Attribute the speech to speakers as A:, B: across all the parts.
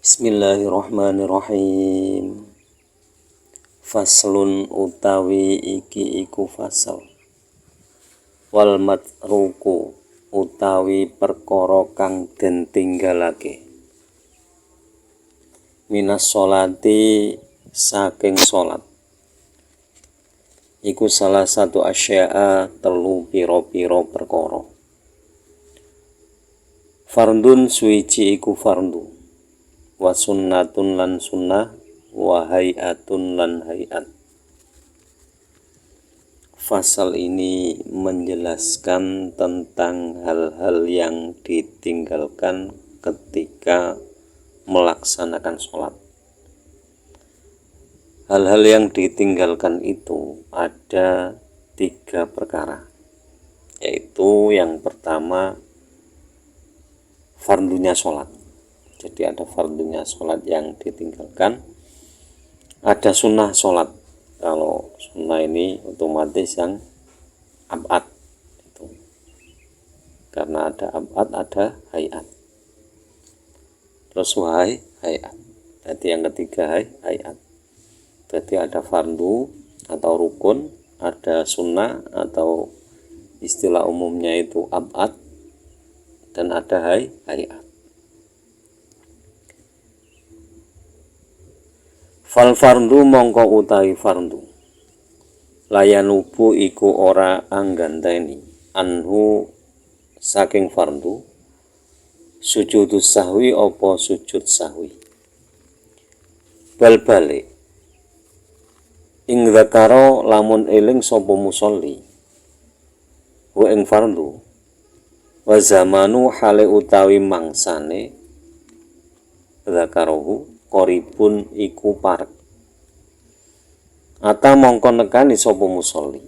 A: Bismillahirrahmanirrahim. Faslun utawi iki iku fasal. Wal matruku utawi perkara kang den tinggalake. Minas sholati saking salat. Iku salah satu asya'a telu pira-pira perkara. Fardun suwiji iku fardu. Wa sunnatun lan sunnah wa hayatun lan hayat. Fasal ini menjelaskan tentang hal-hal yang ditinggalkan ketika melaksanakan sholat. Hal-hal yang ditinggalkan itu ada 3 perkara, yaitu yang pertama fardunya sholat. Jadi ada fardunya sholat yang ditinggalkan, ada sunnah sholat. Kalau sunnah ini otomatis yang abad itu, karena ada abad ada hayat. Terus hayat. Jadi yang ketiga hayat. Berarti ada fardu atau rukun, ada sunnah atau istilah umumnya itu abad, dan ada hayat. Fal fardu mongko utawi fardu layanubu iku ora angganteni anhu saking fardu sujudus sahwi apa sujud sahwi. Bal balik ing zakaro lamun eling sapa musolli wa ing fardu wa zamanu hale utawi mangsane zakarohu koribun iku parek. Ata mongko nekani sapa musolli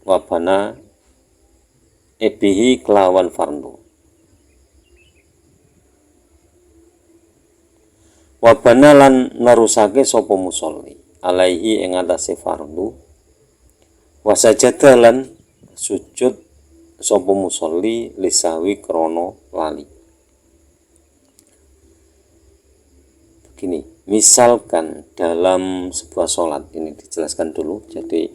A: wabana ebihi kelawan fardu. Wabana lan narusake sapa musolli alaihi ing atase fardu. Wasajada lan sujud sapa musolli lisawi krana lali. Gini, misalkan dalam sebuah sholat, ini dijelaskan dulu. Jadi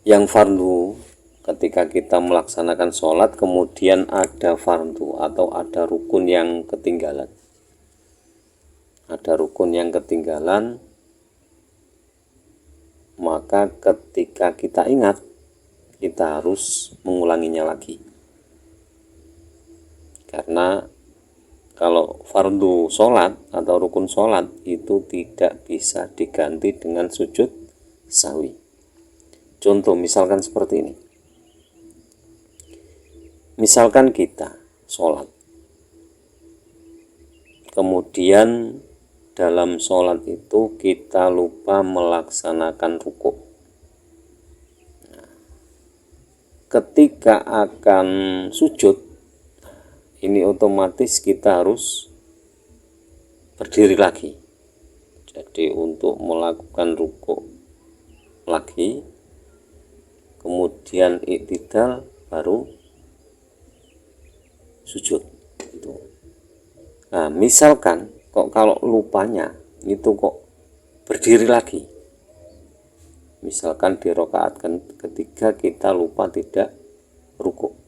A: yang fardu ketika kita melaksanakan sholat kemudian ada fardu atau ada rukun yang ketinggalan. Ada rukun yang ketinggalan, maka ketika kita ingat, kita harus mengulanginya lagi. Karena kalau fardu sholat atau rukun sholat itu tidak bisa diganti dengan sujud sahwi. Contoh misalkan seperti ini. Misalkan kita sholat, kemudian dalam sholat itu kita lupa melaksanakan rukuk. Ketika akan sujud, ini otomatis kita harus berdiri lagi. Jadi untuk melakukan rukuk lagi, kemudian i'tidal, baru sujud. Nah, misalkan kok kalau lupanya itu kok berdiri lagi. Misalkan di rakaat ketiga kita lupa tidak rukuk.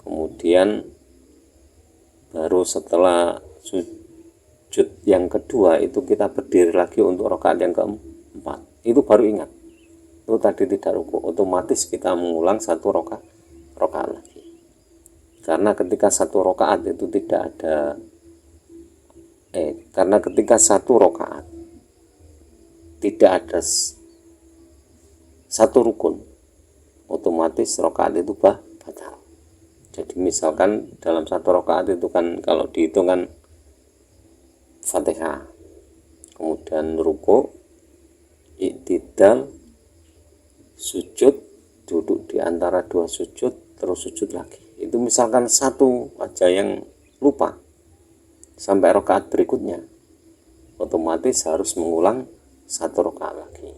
A: Kemudian baru setelah sujud yang kedua itu kita berdiri lagi untuk rakaat yang keempat. Itu baru ingat. Itu tadi tidak rukuk, otomatis kita mengulang satu rakaat lagi. Karena ketika satu rakaat itu tidak ada karena ketika satu rakaat tidak ada satu rukun, otomatis rakaat itu batal. Jadi misalkan dalam satu rakaat itu kan kalau dihitung kan Fatihah, kemudian rukuk, i'tidal, sujud, duduk di antara 2 sujud, terus sujud lagi. Itu misalkan satu aja yang lupa sampai rakaat berikutnya, otomatis harus mengulang satu rakaat lagi.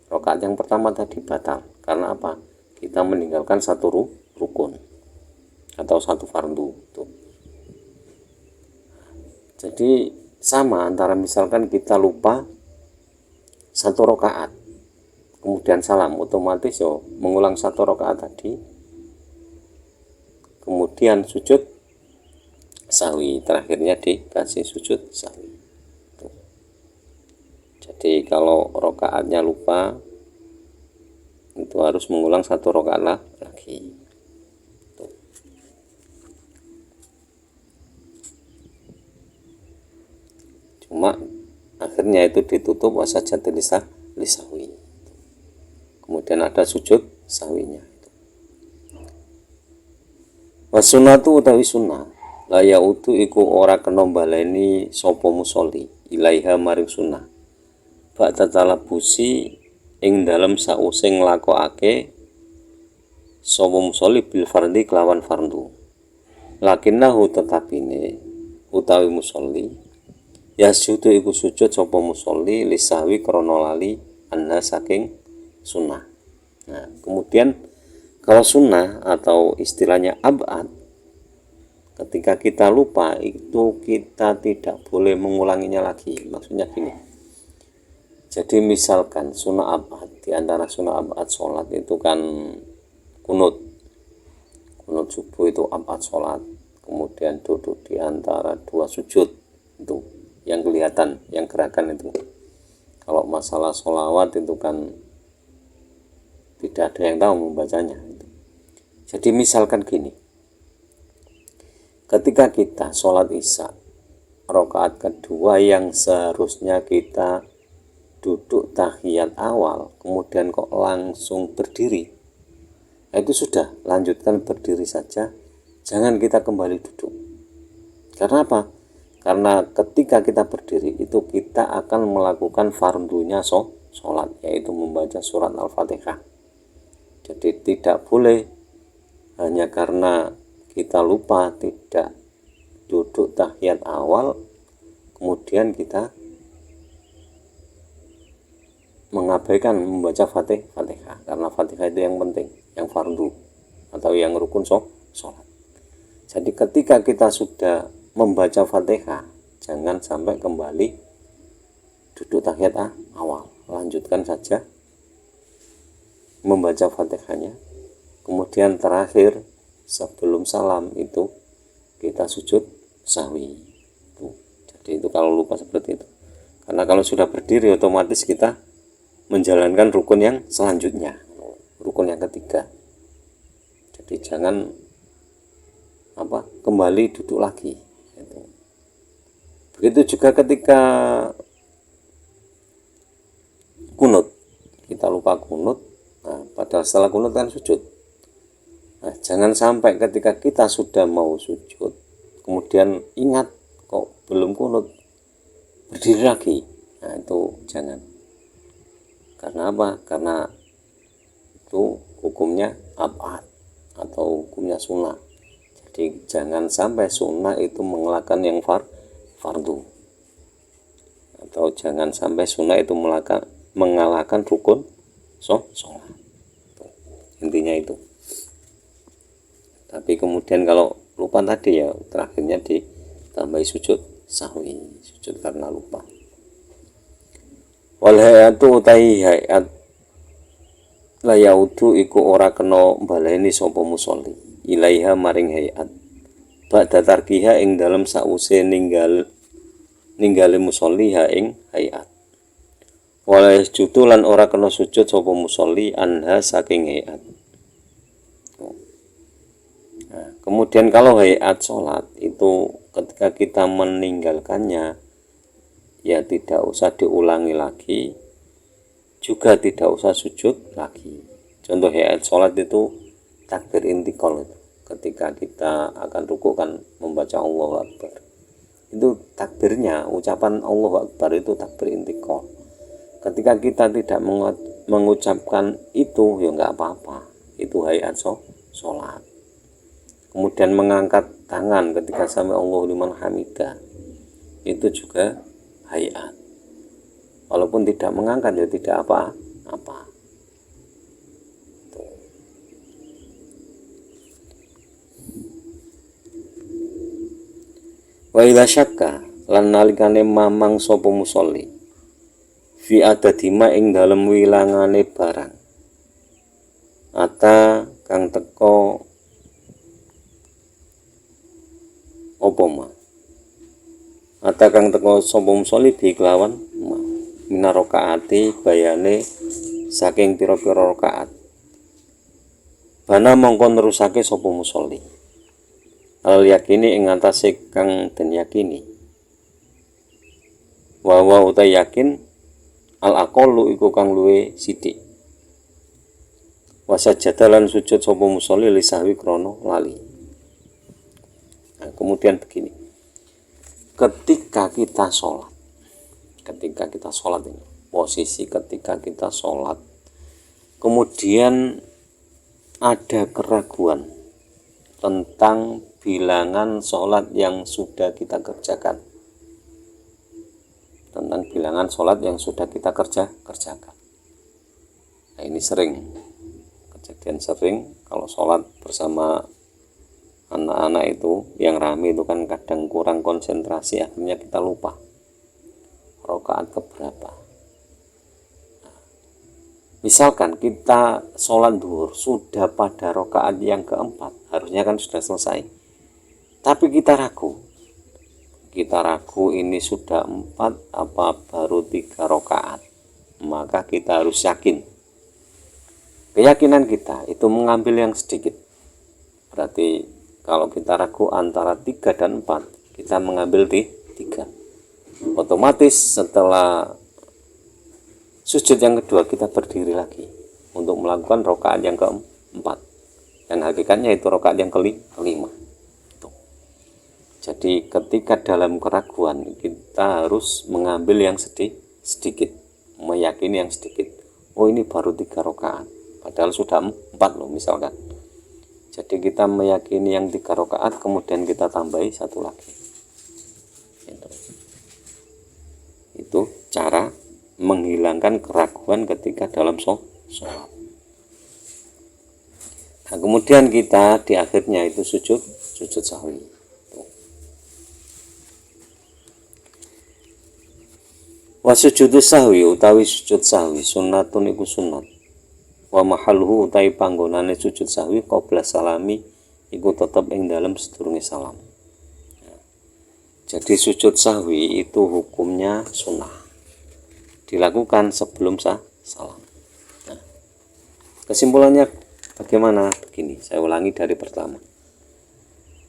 A: Rakaat yang pertama tadi batal. Karena apa? Kita meninggalkan satu rukun atau satu fardu. Jadi sama antara misalkan kita lupa 1 rakaat kemudian salam, otomatis mengulang 1 rakaat tadi, kemudian sujud sahwi, terakhirnya dikasih sujud sahwi. Jadi kalau rakaatnya lupa itu harus mengulang 1 rakaat lagi. Cuma akhirnya itu ditutup wasajati lisahwi. Kemudian ada sujud sahwinya. Wasunatu utawi sunnah la yautu iku ora kena baleni sapa musolli ilaiha maring sunnah ba'da talabusi ing dalem sause nglakokake sapa musolli bil fardhi kelawan fardu. Lakinnahu tetapine utawi musolli yasjudu iku sujud sapa musolli lisahwi krana lali anna saking sunnah. Nah, kemudian kalau sunnah atau istilahnya ab'ad, ketika kita lupa itu kita tidak boleh mengulanginya lagi. Maksudnya gini, jadi misalkan sunnah ab'ad, di antara sunnah ab'ad sholat itu kan kunut subuh itu ab'ad sholat, kemudian duduk di antara 2 sujud, itu yang kelihatan, yang gerakan itu. Kalau masalah sholawat itu kan tidak ada yang tahu membacanya. Jadi misalkan gini, ketika kita sholat isya rakaat kedua yang seharusnya kita duduk tahiyat awal, kemudian kok langsung berdiri, itu sudah, lanjutkan berdiri saja, jangan kita kembali duduk. Karena apa? Karena ketika kita berdiri itu kita akan melakukan fardunya sholat, yaitu membaca surat Al-Fatihah. Jadi tidak boleh hanya karena kita lupa tidak duduk tahiyat awal kemudian kita mengabaikan membaca Fatihah, karena Fatihah itu yang penting, yang fardu atau yang rukun sholat. Jadi ketika kita sudah membaca Fatihah, jangan sampai kembali duduk tahiyat awal, lanjutkan saja membaca Fatihahnya, kemudian terakhir sebelum salam itu kita sujud sahwi. Jadi itu kalau lupa seperti itu. Karena kalau sudah berdiri otomatis kita menjalankan rukun yang selanjutnya, rukun yang ketiga. Jadi jangan kembali duduk lagi. Begitu juga ketika kunut, kita lupa kunut. Nah, padahal setelah kunut kan sujud. Nah, jangan sampai ketika kita sudah mau sujud, kemudian ingat kok belum kunut, berdiri lagi. Nah, itu jangan. Karena apa? Karena itu hukumnya ab'ad atau hukumnya sunnah. Jadi jangan sampai sunnah itu mengalahkan yang fardu. Atau jangan sampai sunnah itu mengalahkan rukun sholat. Intinya itu. Tapi kemudian kalau lupa tadi ya terakhirnya ditambahi sujud sahwi, sujud karena lupa. Wal hayatu utai hayat la yaudu iku ora kena baleni sapa musolli ilaiha maring hayat ba'da tarkiha ing dalem sause ninggale musolli ha ing hayat. Wala yasjudu lan ora kena sujud sapa musolli anha saking hayat. Nah, kemudian kalau hayat sholat itu ketika kita meninggalkannya ya tidak usah diulangi lagi, juga tidak usah sujud lagi. Contoh hayat sholat itu takbir intikal itu. Ketika kita akan ruku kan membaca Allahu Akbar. Itu takbirnya, ucapan Allahu Akbar itu takbir intikal. Ketika kita tidak mengucapkan itu ya enggak apa-apa. Itu hayat sholat. Kemudian mengangkat tangan ketika sami Allahu liman hamidah, itu juga hayat. Walaupun tidak mengangkat ya tidak apa-apa. Wa idza syakka lan nalikane mamang sapa musolli fi adadima ing dalem wilangane barang ata kang teko apa ma ata kang teko sapa musolli bi kelawan minarakaati bayane saking pira-pira rakaat bana mongko nerusake sapa musolli al yakini ing atase kang den yakini wa utai yakin al aqallu iku kang luwe sithik wasajada lan sujud sapa musolli li sahwi krana lali. Nah, kemudian begini, ketika kita sholat ini posisi ketika kita sholat kemudian ada keraguan tentang bilangan sholat yang sudah kita kerjakan, kerjakan. Nah, ini kejadian sering kalau sholat bersama anak-anak itu yang rame itu kan kadang kurang konsentrasi, akhirnya kita lupa rakaat keberapa. Misalkan kita sholat duhur sudah pada rakaat yang keempat, harusnya kan sudah selesai, tapi kita ragu ini sudah 4 apa baru 3 rakaat, maka kita harus yakin. Keyakinan kita itu mengambil yang sedikit. Berarti kalau kita ragu antara 3 dan 4, kita mengambil 3. Otomatis setelah sujud yang kedua kita berdiri lagi untuk melakukan rakaat yang keempat, dan hakikatnya itu rakaat yang kelima. Jadi ketika dalam keraguan kita harus mengambil yang sedikit, meyakini yang sedikit. Oh, ini baru 3 rakaat, padahal sudah 4 loh misalkan. Jadi kita meyakini yang 3 rakaat, kemudian kita tambahi 1 lagi. Itu cara menghilangkan keraguan ketika dalam sholat. Nah, kemudian kita di akhirnya itu sujud sahwi. Wa sujudu sahwi utawi sujud sahwi sunnatun iku sunnat. Wa mahalluhu utawi panggonane sujud sahwi qabla salami iku tetep ing dalem sedurunge salam. Jadi sujud sahwi itu hukumnya sunnah, dilakukan sebelum salam. Nah, kesimpulannya bagaimana? Begini, saya ulangi dari pertama.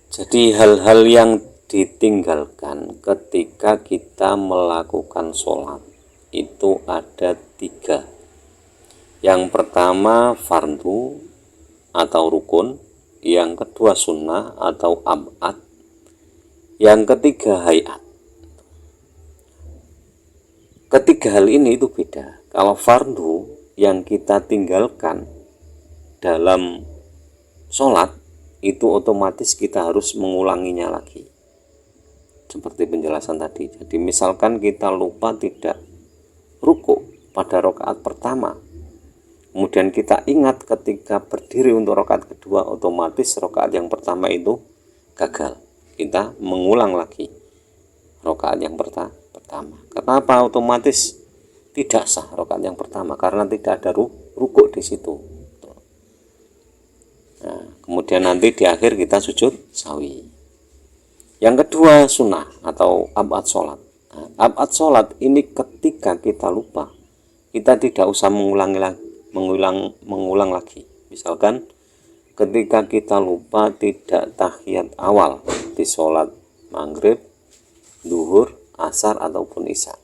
A: Jadi hal-hal yang ditinggalkan ketika kita melakukan sholat itu ada 3. Yang pertama fardu atau rukun, yang kedua sunnah atau ab'ad, yang ketiga hayat. Ketiga hal ini itu beda. Kalau fardu yang kita tinggalkan dalam sholat itu otomatis kita harus mengulanginya lagi, seperti penjelasan tadi. Jadi misalkan kita lupa tidak ruku pada rakaat pertama, kemudian kita ingat ketika berdiri untuk rakaat kedua, otomatis rakaat yang pertama itu gagal, kita mengulang lagi rakaat yang pertama. Kenapa otomatis tidak sah rakaat yang pertama? Karena tidak ada ruku di situ. Nah, kemudian nanti di akhir kita sujud sahwi. Yang kedua sunnah atau ab'ad sholat. Nah, ab'ad sholat ini ketika kita lupa, kita tidak usah mengulang lagi. Misalkan ketika kita lupa tidak tahiyat awal di sholat maghrib, duhur, asar ataupun isya,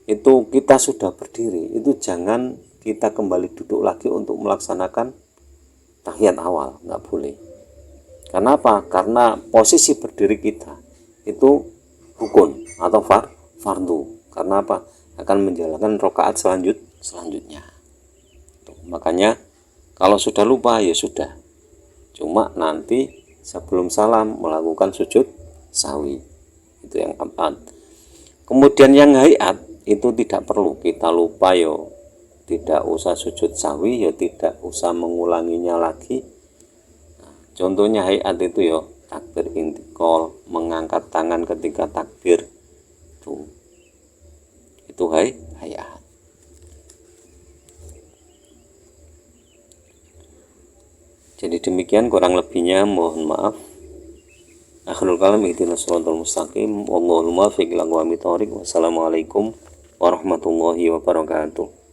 A: itu kita sudah berdiri, itu jangan kita kembali duduk lagi untuk melaksanakan tahiyat awal, nggak boleh. Kenapa? Karena posisi berdiri kita itu rukun atau fardu. Karena apa? Akan menjalankan rakaat selanjutnya. Tuh, makanya kalau sudah lupa ya sudah. Cuma nanti sebelum salam melakukan sujud sahwi. Itu yang ab'ad. Kemudian yang hayat itu tidak perlu kita lupa yo, tidak usah sujud sahwi, ya tidak usah mengulanginya lagi. Contohnya hayat itu ya takbir intikal, mengangkat tangan ketika takbir itu hayat. Jadi demikian kurang lebihnya, mohon maaf. Akhirul kalam, ihdinas shiratal mustaqim, wallahul muwaffiq ila aqwamit thoriq. Wassalamualaikum warahmatullahi wabarakatuh.